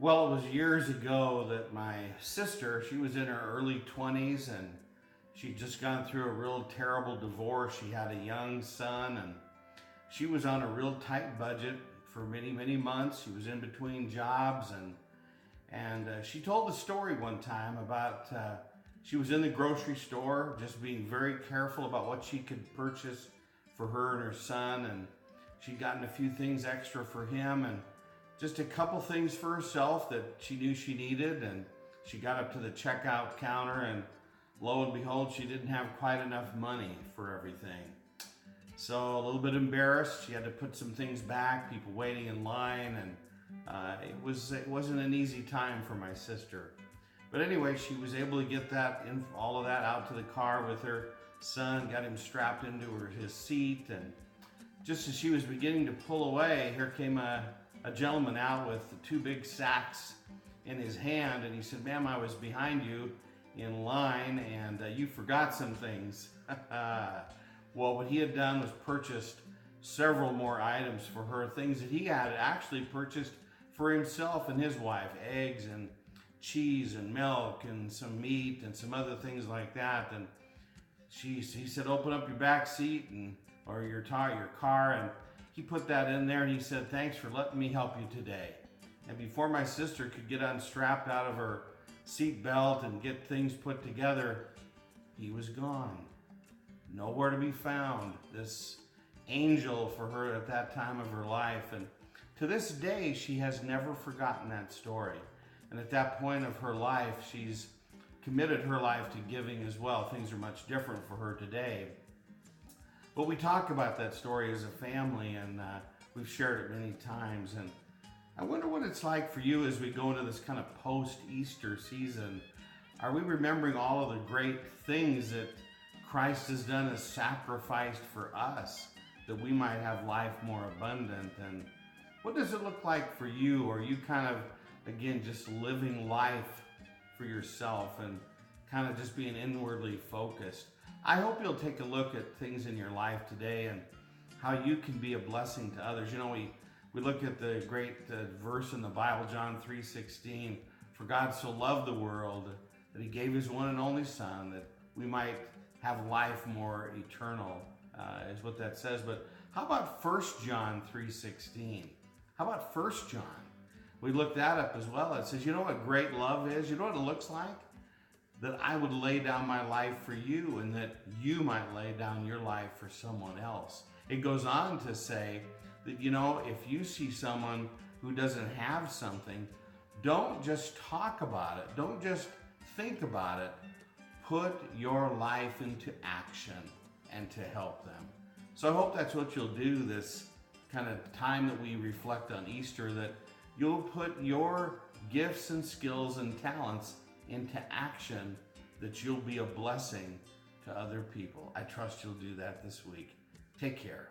Well, it was years ago that my sister, she was in her early 20s and she'd just gone through a real terrible divorce. She had a young son and she was on a real tight budget for many, many months. She was in between jobs and she told the story one time about she was in the grocery store just being very careful about what she could purchase for her and her son, and she'd gotten a few things extra for him and just a couple things for herself that she knew she needed. And she got up to the checkout counter and lo and behold, she didn't have quite enough money for everything. So a little bit embarrassed, she had to put some things back, people waiting in line, and it wasn't an easy time for my sister. But anyway, she was able to get all of that out to the car with her son, got him strapped into his seat, and just as she was beginning to pull away, here came a gentleman out with two big sacks in his hand, and he said, "Ma'am, I was behind you in line, and you forgot some things." Well, what he had done was purchased several more items for her, things that he had actually purchased for himself and his wife: eggs and cheese and milk and some meat and some other things like that. And he said, "Open up your back seat or your car," and he put that in there and he said, "Thanks for letting me help you today." And before my sister could get unstrapped out of her seat belt and get things put together, he was gone. Nowhere to be found. This angel for her at that time of her life. And to this day, she has never forgotten that story. And at that point of her life, she's committed her life to giving as well. Things are much different for her today. But we talk about that story as a family, and we've shared it many times. And I wonder what it's like for you as we go into this kind of post-Easter season. Are we remembering all of the great things that Christ has done as sacrificed for us, that we might have life more abundant? And what does it look like for you? Or are you kind of, again, just living life for yourself and kind of just being inwardly focused? I hope you'll take a look at things in your life today and how you can be a blessing to others. You know, we look at the great verse in the Bible, John 3:16, "For God so loved the world that he gave his one and only Son, that we might have life more eternal," is what that says. But how about 1 John 3:16? How about 1 John? We looked that up as well. It says, you know what great love is? You know what it looks like? That I would lay down my life for you, and that you might lay down your life for someone else. It goes on to say that, you know, if you see someone who doesn't have something, don't just talk about it. Don't just think about it. Put your life into action and to help them. So I hope that's what you'll do this kind of time that we reflect on Easter, that you'll put your gifts and skills and talents into action, that you'll be a blessing to other people. I trust you'll do that this week. Take care.